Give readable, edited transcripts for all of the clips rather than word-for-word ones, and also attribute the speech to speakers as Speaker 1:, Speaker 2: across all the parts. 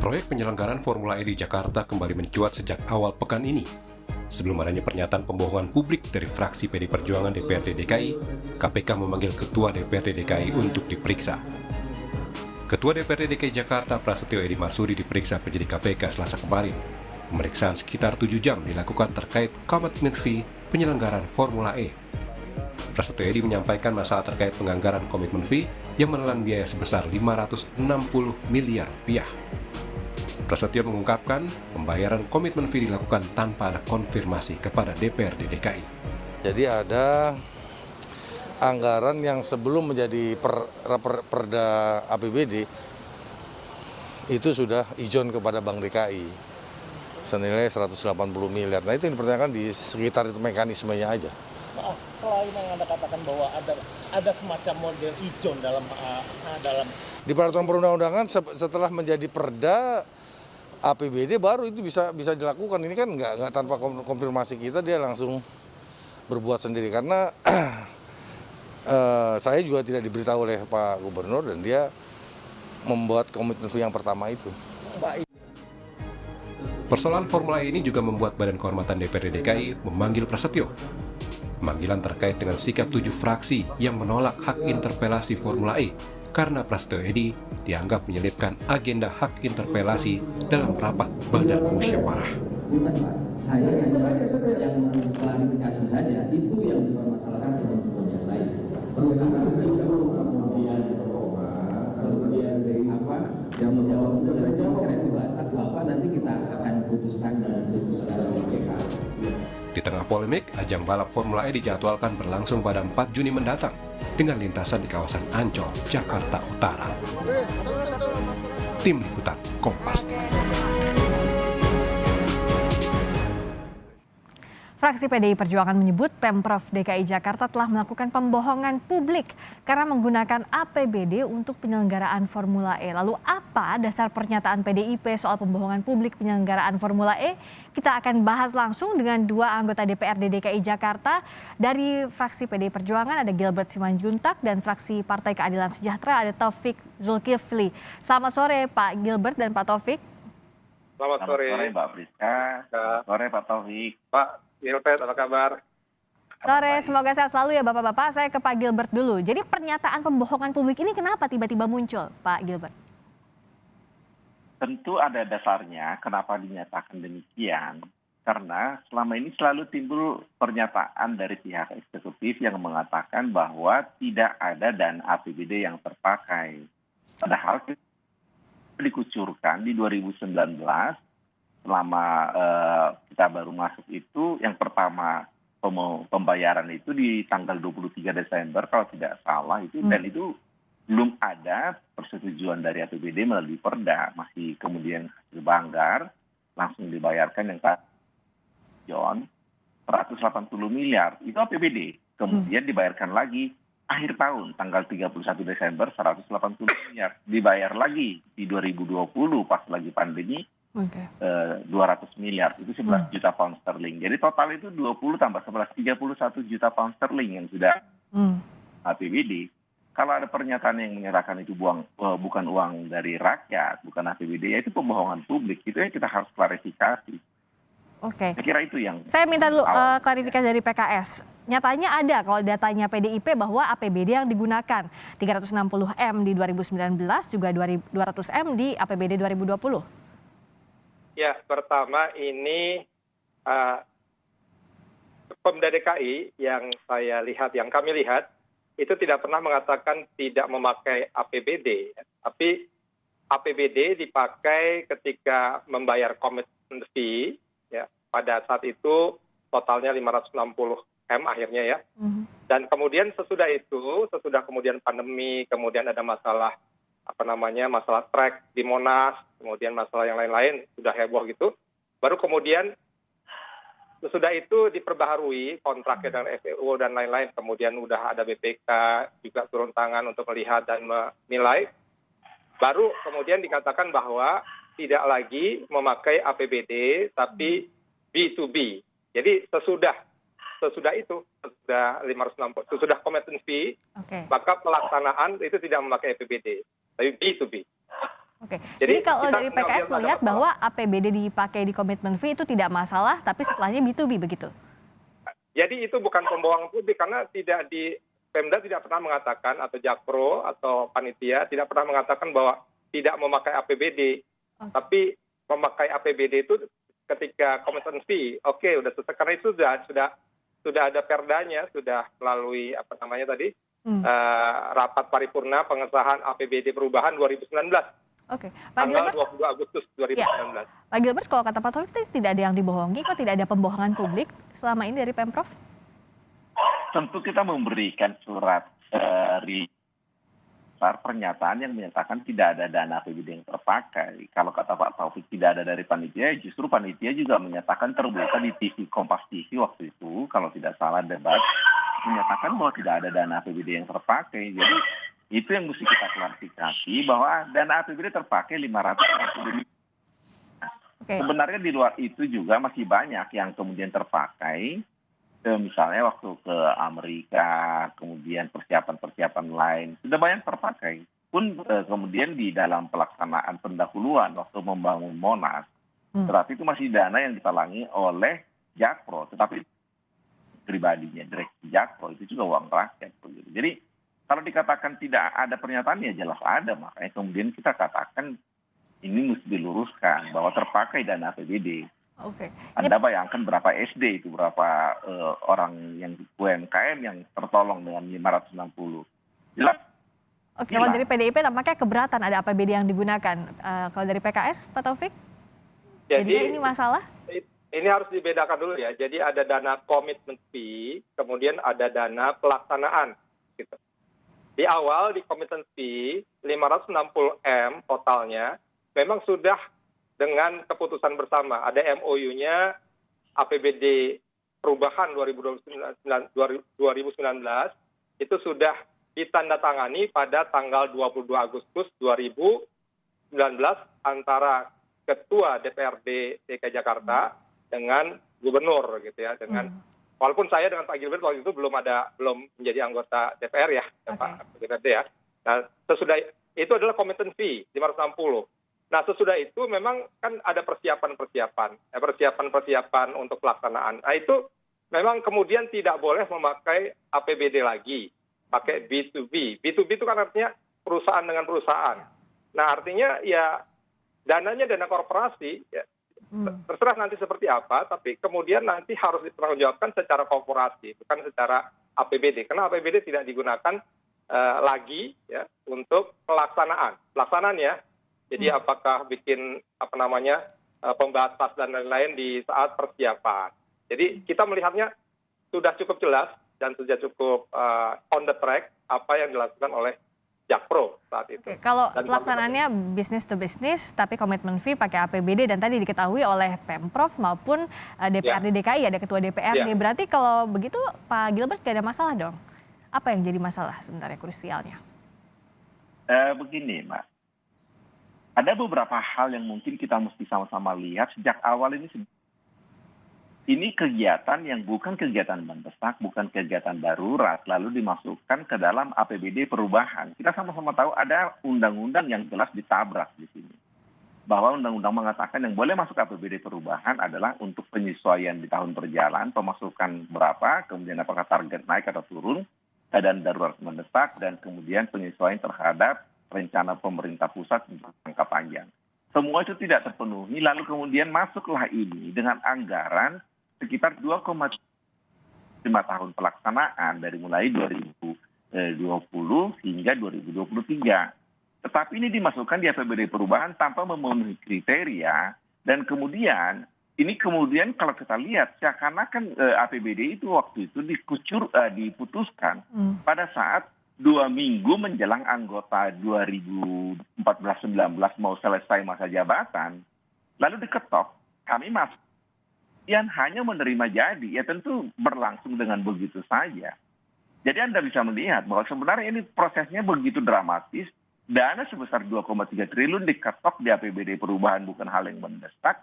Speaker 1: Proyek penyelenggaraan Formula E di Jakarta kembali mencuat sejak awal pekan ini. Sebelum adanya pernyataan pembohongan publik dari fraksi PD Perjuangan DPRD DKI, KPK memanggil Ketua DPRD DKI untuk diperiksa. Ketua DPRD DKI Jakarta Prasetyo Edi Marsudi diperiksa penyidik KPK Selasa kemarin. Pemeriksaan sekitar 7 jam dilakukan terkait komitmen fee penyelenggaraan Formula E. Prasetyo Edi menyampaikan masalah terkait penganggaran komitmen fee yang menelan biaya sebesar 560 miliar rupiah. Prasetyo mengungkapkan pembayaran komitmen fee dilakukan tanpa ada konfirmasi kepada DPRD DKI.
Speaker 2: Jadi ada anggaran yang sebelum menjadi perda APBD itu sudah ijon kepada Bank DKI senilai 180 miliar. Nah itu yang dipertanyakan di sekitar itu mekanismenya aja.
Speaker 3: Maaf, selain yang Anda katakan bahwa ada semacam model ijon dalam
Speaker 2: di peraturan perundang-undangan setelah menjadi perda APBD baru itu bisa dilakukan. Ini kan nggak tanpa konfirmasi kita, dia langsung berbuat sendiri karena saya juga tidak diberitahu oleh Pak Gubernur dan dia membuat komitmen yang pertama itu.
Speaker 1: Persoalan Formula E ini juga membuat Badan Kehormatan DPRD DKI memanggil Prasetyo. Pemanggilan terkait dengan sikap 7 fraksi yang menolak hak interpelasi Formula E karena Prasetyo Edi dianggap menyelipkan agenda hak interpelasi dalam rapat Badan Musyawarah.
Speaker 4: Bukan Pak, saya yang klarifikasi saja, itu yang dipermasalahkan teman-teman yang lain. Pertanyaan itu kemudian apa yang menjawab dari diskresi bahasa Bapak nanti kita akan putuskan dan diskusikan dengan PKS.
Speaker 1: Di tengah polemik, ajang balap Formula E dijadwalkan berlangsung pada 4 Juni mendatang dengan lintasan di kawasan Ancol, Jakarta Utara. Tim Liputan Kompas TV.
Speaker 5: Fraksi PDI Perjuangan menyebut Pemprov DKI Jakarta telah melakukan pembohongan publik karena menggunakan APBD untuk penyelenggaraan Formula E. Lalu apa dasar pernyataan PDIP soal pembohongan publik penyelenggaraan Formula E? Kita akan bahas langsung dengan dua anggota DPRD DKI Jakarta. Dari fraksi PDI Perjuangan ada Gilbert Simanjuntak dan fraksi Partai Keadilan Sejahtera ada Taufik Zulkifli. Selamat sore Pak Gilbert dan Pak Taufik.
Speaker 6: Selamat sore Mbak Priska, selamat sore Pak Taufik. Pak Gilbert, apa kabar?
Speaker 5: Sore, semoga sehat selalu ya Bapak-Bapak. Saya ke Pak Gilbert dulu. Jadi pernyataan pembohongan publik ini kenapa tiba-tiba muncul, Pak Gilbert?
Speaker 6: Tentu ada dasarnya kenapa dinyatakan demikian. Karena selama ini selalu timbul pernyataan dari pihak eksekutif yang mengatakan bahwa tidak ada dana APBD yang terpakai. Padahal dikucurkan di 2019 selama kita baru masuk itu, yang pertama pembayaran itu di tanggal 23 Desember kalau tidak salah itu, dan itu belum ada persetujuan dari APBD melalui perda, masih kemudian hasil banggar langsung dibayarkan yang John 180 miliar itu APBD, kemudian dibayarkan lagi akhir tahun tanggal 31 Desember 180 miliar, dibayar lagi di 2020 pas lagi pandemi. 200 miliar, itu 11 juta pound sterling. Jadi total itu 20 tambah 11, 31 juta pound sterling yang sudah APBD. Kalau ada pernyataan yang menyerahkan itu bukan uang dari rakyat, bukan APBD, ya itu pembohongan publik. Itu yang kita harus klarifikasi.
Speaker 5: Oke.
Speaker 6: Saya kira itu yang...
Speaker 5: Saya minta dulu klarifikasi dari PKS. Nyatanya ada kalau datanya PDIP bahwa APBD yang digunakan 360M di 2019 juga 200M di APBD 2020.
Speaker 3: Ya, pertama ini Pemda DKI yang kami lihat itu tidak pernah mengatakan tidak memakai APBD, tapi APBD dipakai ketika membayar komitmen fee, ya, pada saat itu totalnya 560M akhirnya ya. Dan kemudian sesudah kemudian pandemi, kemudian ada masalah masalah trek di Monas, kemudian masalah yang lain-lain sudah heboh gitu. Baru kemudian sesudah itu diperbaharui kontraknya dengan FAO dan lain-lain. Kemudian udah ada BPK juga turun tangan untuk melihat dan menilai. Baru kemudian dikatakan bahwa tidak lagi memakai APBD tapi B2B. Jadi sesudah itu, sudah 560, sesudah komitmen fee, maka pelaksanaan itu tidak memakai APBD, tapi B2B.
Speaker 5: Oke, jadi kalau
Speaker 3: kita
Speaker 5: dari
Speaker 3: nggak
Speaker 5: PKS
Speaker 3: lihat ada
Speaker 5: melihat
Speaker 3: masalah.
Speaker 5: bahwa APBD dipakai di komitmen fee itu tidak masalah, tapi setelahnya B2B begitu?
Speaker 3: Jadi itu bukan pembohongan publik karena Pemda tidak pernah mengatakan atau Jakpro atau panitia tidak pernah mengatakan bahwa tidak memakai APBD.
Speaker 5: Oke.
Speaker 3: Tapi memakai APBD itu ketika komitmen fee, oke, udah selesai karena itu sudah ada perdanya, sudah melalui rapat paripurna pengesahan APBD perubahan 2019.
Speaker 5: Oke, Pak
Speaker 3: Tanggal
Speaker 5: Gilbert.
Speaker 3: 22 Agustus 2019.
Speaker 5: Pak Gilbert, kalau kata Pak Taufik tidak ada yang dibohongi, kok tidak ada pembohongan publik selama ini dari Pemprov?
Speaker 6: Tentu kita memberikan surat pernyataan yang menyatakan tidak ada dana APBD yang terpakai. Kalau kata Pak Taufik tidak ada dari panitia, justru panitia juga menyatakan terbuka di TV Kompas TV waktu itu, kalau tidak salah debat, menyatakan bahwa tidak ada dana APBD yang terpakai. Jadi itu yang mesti kita klarifikasi bahwa dana APBD terpakai 500.
Speaker 5: Oke.
Speaker 6: Sebenarnya di luar itu juga masih banyak yang kemudian terpakai. Misalnya waktu ke Amerika, kemudian persiapan-persiapan lain, sudah banyak terpakai. Pun kemudian di dalam pelaksanaan pendahuluan waktu membangun Monas, tetapi itu masih dana yang ditalangi oleh Jakpro, tetapi pribadinya direksi Jakpro itu juga uang rakyat. Jadi kalau dikatakan tidak ada pernyataan ya jelas ada, makanya kemudian kita katakan ini mesti diluruskan bahwa terpakai dana APBD.
Speaker 5: Oke.
Speaker 6: Anda bayangkan berapa SD itu, berapa orang yang UMKM yang tertolong dengan 560. Jelas.
Speaker 5: Oke, kalau dari PDIP nampaknya keberatan ada APBD yang digunakan. Kalau dari PKS, Pak Taufik? Jadi ini masalah?
Speaker 3: Ini harus dibedakan dulu ya. Jadi ada dana komitmen fee, kemudian ada dana pelaksanaan. Gitu. Di awal di komitmen fee 560M totalnya memang sudah dengan keputusan bersama. Ada MOU-nya APBD perubahan 2019 itu sudah ditandatangani pada tanggal 22 Agustus 2019 antara Ketua DPRD DKI Jakarta dengan Gubernur gitu ya. Walaupun saya dengan Pak Gilbert waktu itu belum menjadi anggota DPR ya, Pak DPRD ya. Nah, sesudah itu adalah komitmen fee 560. Nah, sesudah itu memang kan ada persiapan untuk pelaksanaan. Nah, itu memang kemudian tidak boleh memakai APBD lagi, pakai B2B. B2B itu kan artinya perusahaan dengan perusahaan. Nah, artinya ya dananya dana korporasi, ya, terserah nanti seperti apa, tapi kemudian nanti harus dipertanggungjawabkan secara korporasi, bukan secara APBD. Karena APBD tidak digunakan lagi ya untuk pelaksanaan ya. Jadi apakah bikin pembatas dan lain-lain di saat persiapan. Jadi kita melihatnya sudah cukup jelas dan sudah cukup on the track apa yang dilakukan oleh Jakpro saat itu.
Speaker 5: Oke, kalau pelaksanaannya bisnis to bisnis, tapi komitmen fee pakai APBD dan tadi diketahui oleh Pemprov maupun DPRD DKI, ada Ketua DPRD. Berarti kalau begitu Pak Gilbert gak ada masalah dong? Apa yang jadi masalah sebenarnya krusialnya?
Speaker 6: Begini, Mbak. Ada beberapa hal yang mungkin kita mesti sama-sama lihat sejak awal ini. Ini kegiatan yang bukan kegiatan mendesak, bukan kegiatan darurat, lalu dimasukkan ke dalam APBD perubahan. Kita sama-sama tahu ada undang-undang yang jelas ditabrak di sini. Bahwa undang-undang mengatakan yang boleh masuk APBD perubahan adalah untuk penyesuaian di tahun berjalan, pemasukan berapa, kemudian apakah target naik atau turun, keadaan darurat mendesak, dan kemudian penyesuaian terhadap rencana pemerintah pusat untuk jangka panjang. Semua itu tidak terpenuhi, lalu kemudian masuklah ini dengan anggaran sekitar 2,5 tahun pelaksanaan dari mulai 2020 hingga 2023. Tetapi ini dimasukkan di APBD perubahan tanpa memenuhi kriteria, dan kemudian ini kalau kita lihat seakan-akan APBD itu waktu itu diputuskan pada saat 2 minggu menjelang anggota 2014-19 mau selesai masa jabatan, lalu diketok, kami masuk. Yang hanya menerima jadi, ya tentu berlangsung dengan begitu saja. Jadi Anda bisa melihat bahwa sebenarnya ini prosesnya begitu dramatis, dana sebesar 2,3 triliun diketok di APBD perubahan bukan hal yang mendesak,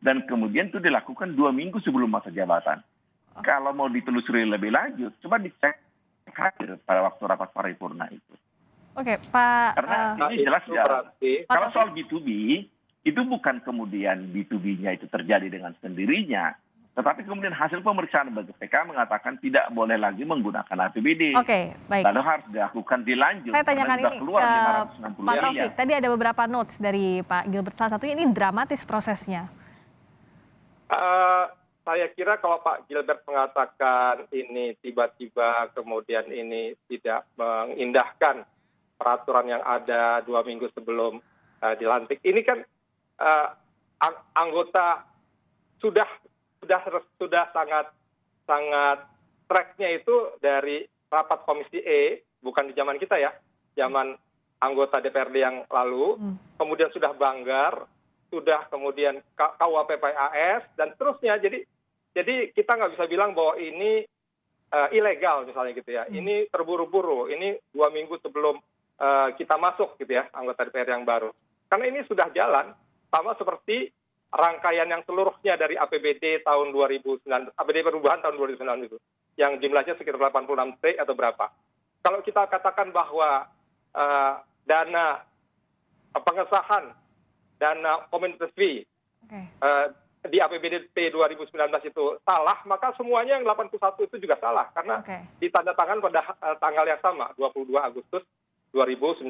Speaker 6: dan kemudian itu dilakukan 2 minggu sebelum masa jabatan. Kalau mau ditelusuri lebih lanjut, coba dicek hadir pada waktu rapat paripurna itu.
Speaker 5: Oke, Pak.
Speaker 6: Karena ini
Speaker 3: itu
Speaker 6: jelas ya.
Speaker 3: berarti
Speaker 5: Pak
Speaker 6: Kalau
Speaker 5: Taufik?
Speaker 6: soal B2B, itu bukan kemudian B2B-nya itu terjadi dengan sendirinya. Tetapi kemudian hasil pemeriksaan BPK mengatakan tidak boleh lagi menggunakan APBD.
Speaker 5: Oke, baik.
Speaker 6: Lalu harus dilakukan dilanjut.
Speaker 5: Saya tanyakan
Speaker 6: karena sudah
Speaker 5: ini
Speaker 6: keluar
Speaker 5: ke
Speaker 6: 560
Speaker 5: Pak
Speaker 6: miliar.
Speaker 5: Taufik. Tadi ada beberapa notes dari Pak Gilbert. Salah satunya ini dramatis prosesnya.
Speaker 3: saya kira kalau Pak Gilbert mengatakan ini tiba-tiba kemudian ini tidak mengindahkan peraturan yang ada 2 minggu sebelum dilantik, ini kan anggota sudah sangat tracknya itu dari rapat Komisi E, bukan di zaman kita ya, zaman anggota DPRD yang lalu, kemudian sudah Banggar, sudah kemudian KUHP-PAS dan seterusnya. Jadi kita nggak bisa bilang bahwa ini ilegal misalnya gitu ya. Ini terburu-buru, ini 2 minggu sebelum kita masuk gitu ya, anggota DPR yang baru. Karena ini sudah jalan, sama seperti rangkaian yang seluruhnya dari APBD tahun 2009, APBD perubahan tahun 2009 itu, yang jumlahnya sekitar 86 T atau berapa. Kalau kita katakan bahwa dana pengesahan dana community fee di APBD 2019 itu salah, maka semuanya yang 81 itu juga salah karena ditandatangan pada tanggal yang sama, 22 Agustus 2019.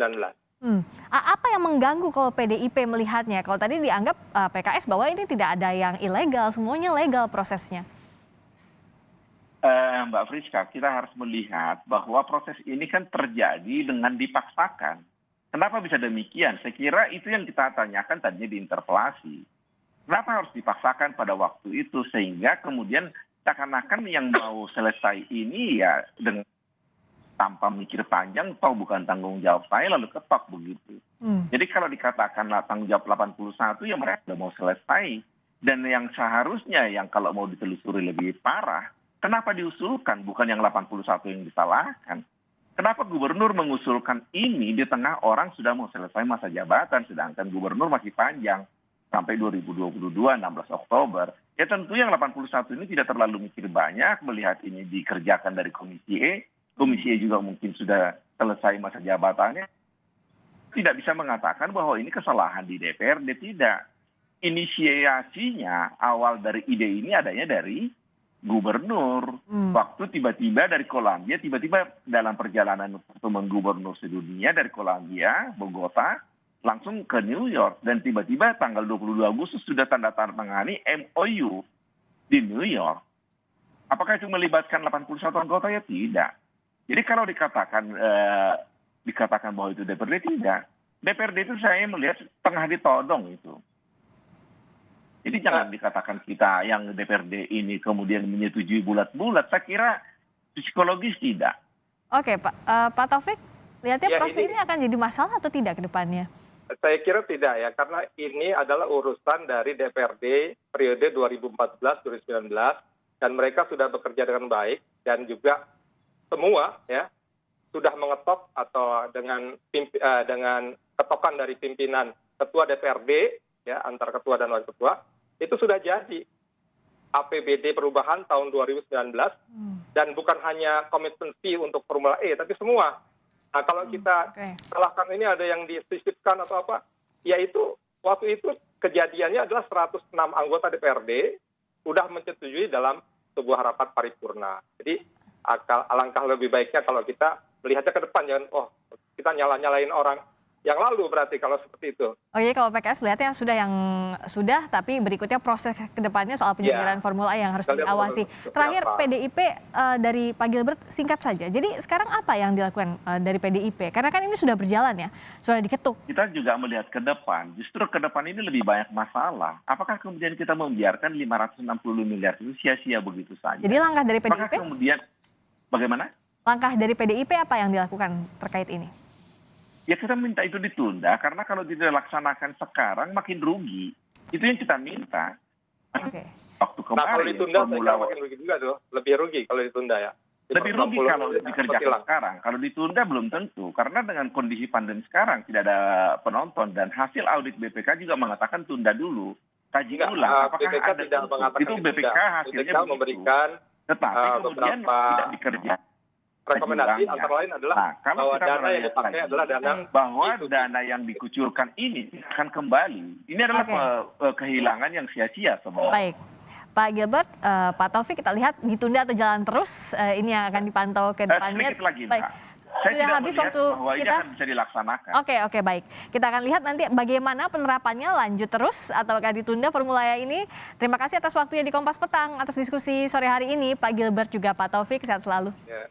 Speaker 5: Apa yang mengganggu kalau PDIP melihatnya? Kalau tadi dianggap PKS bahwa ini tidak ada yang ilegal, semuanya legal prosesnya.
Speaker 6: Mbak Friska, kita harus melihat bahwa proses ini kan terjadi dengan dipaksakan. Kenapa bisa demikian? Saya kira itu yang kita tanyakan tadinya di interpelasi. Kenapa harus dipaksakan pada waktu itu sehingga kemudian seakan-akan yang mau selesai ini ya dengan tanpa mikir panjang, toh bukan tanggung jawab saya lalu ketok begitu. Jadi kalau dikatakan tanggung jawab 81 ya mereka sudah mau selesai. Dan yang seharusnya yang kalau mau ditelusuri lebih parah, kenapa diusulkan bukan yang 81 yang disalahkan? Kenapa gubernur mengusulkan ini di tengah orang sudah mau selesai masa jabatan, sedangkan gubernur masih panjang sampai 2022, 16 Oktober. Ya tentu yang 81 ini tidak terlalu mikir banyak melihat ini dikerjakan dari Komisi E. Komisi E juga mungkin sudah selesai masa jabatannya. Tidak bisa mengatakan bahwa ini kesalahan di DPRD, tidak. Inisiasinya awal dari ide ini adanya dari gubernur. Waktu tiba-tiba dari Kolombia, tiba-tiba dalam perjalanan pertemuan gubernur sedunia dari Kolombia, Bogota, langsung ke New York. Dan tiba-tiba tanggal 22 Agustus sudah tanda tangani MOU di New York. Apakah itu melibatkan 81 anggota? Ya tidak. Jadi kalau dikatakan bahwa itu DPRD, tidak. DPRD itu saya melihat tengah ditodong itu. Jadi jangan dikatakan kita yang DPRD ini kemudian menyetujui bulat-bulat. Saya kira psikologis tidak.
Speaker 5: Oke, Pak Taufik, lihatnya
Speaker 3: Ya,
Speaker 5: proses ini akan jadi masalah atau tidak ke depannya?
Speaker 3: Saya kira tidak ya, karena ini adalah urusan dari DPRD periode 2014-2019 dan mereka sudah bekerja dengan baik dan juga semua ya sudah mengetok atau dengan ketokan dari pimpinan ketua DPRD ya antar ketua dan wakil ketua itu sudah jadi APBD perubahan tahun 2019 dan bukan hanya komitmen fee untuk Formula E tapi semua. Nah kalau kita salahkan ini ada yang disisipkan atau apa, yaitu waktu itu kejadiannya adalah 106 anggota DPRD sudah menyetujui dalam sebuah rapat paripurna. Jadi alangkah lebih baiknya kalau kita melihatnya ke depan, jangan kita nyalain orang yang lalu berarti kalau seperti itu.
Speaker 5: Oh iya, kalau PKS lihatnya sudah, tapi berikutnya proses ke depannya soal penyelenggaraan Formula E yang harus diawasi. Terakhir PDIP dari Pak Gilbert singkat saja. Jadi sekarang apa yang dilakukan dari PDIP? Karena kan ini sudah berjalan ya, sudah diketuk.
Speaker 6: Kita juga melihat ke depan, justru ke depan ini lebih banyak masalah. Apakah kemudian kita membiarkan 560 miliar itu sia-sia begitu saja?
Speaker 5: Jadi langkah dari PDIP?
Speaker 6: Apakah kemudian bagaimana?
Speaker 5: Langkah dari PDIP apa yang dilakukan terkait ini?
Speaker 6: Ya kita minta itu ditunda, karena kalau tidak dilaksanakan sekarang makin rugi. Itu yang kita minta.
Speaker 5: Oke.
Speaker 6: Waktu kemarin,
Speaker 3: kalau ditunda saya kira makin rugi juga tuh. Lebih rugi kalau ditunda ya.
Speaker 6: Lebih rugi kalau dikerjakan sekarang. Kalau ditunda belum tentu. Karena dengan kondisi pandemi sekarang tidak ada penonton. Dan hasil audit BPK juga mengatakan tunda dulu. Kaji ulang apakah
Speaker 3: BPK
Speaker 6: ada
Speaker 3: tidak mengatakan
Speaker 6: itu BPK hasilnya
Speaker 3: BPK memberikan
Speaker 6: tetapi kemudian tidak dikerjakan.
Speaker 3: rekomendasi
Speaker 6: kecurangan.
Speaker 3: antara lain adalah
Speaker 6: Nah, kalau
Speaker 3: bahwa
Speaker 6: kita
Speaker 3: dana yang
Speaker 6: melihat
Speaker 3: dipakai
Speaker 6: lagi,
Speaker 3: adalah dana
Speaker 6: bahwa dana yang dikucurkan ini akan kembali. Ini adalah kehilangan yang sia-sia sebenarnya.
Speaker 5: Baik. Pak Gilbert, Pak Taufik kita lihat ditunda atau jalan terus, ini yang akan dipantau ke depannya.
Speaker 6: Sedikit lagi,
Speaker 5: Baik.
Speaker 6: Mbak. Saya
Speaker 5: Sudah
Speaker 6: tidak
Speaker 5: habis
Speaker 6: melihat
Speaker 5: waktu
Speaker 6: bahwa ini
Speaker 5: kita.
Speaker 6: akan bisa dilaksanakan.
Speaker 5: Oke, baik. Kita akan lihat nanti bagaimana penerapannya, lanjut terus ataukah ditunda Formula E ini. Terima kasih atas waktunya di Kompas Petang, atas diskusi sore hari ini, Pak Gilbert juga Pak Taufik, sehat selalu.
Speaker 3: Ya.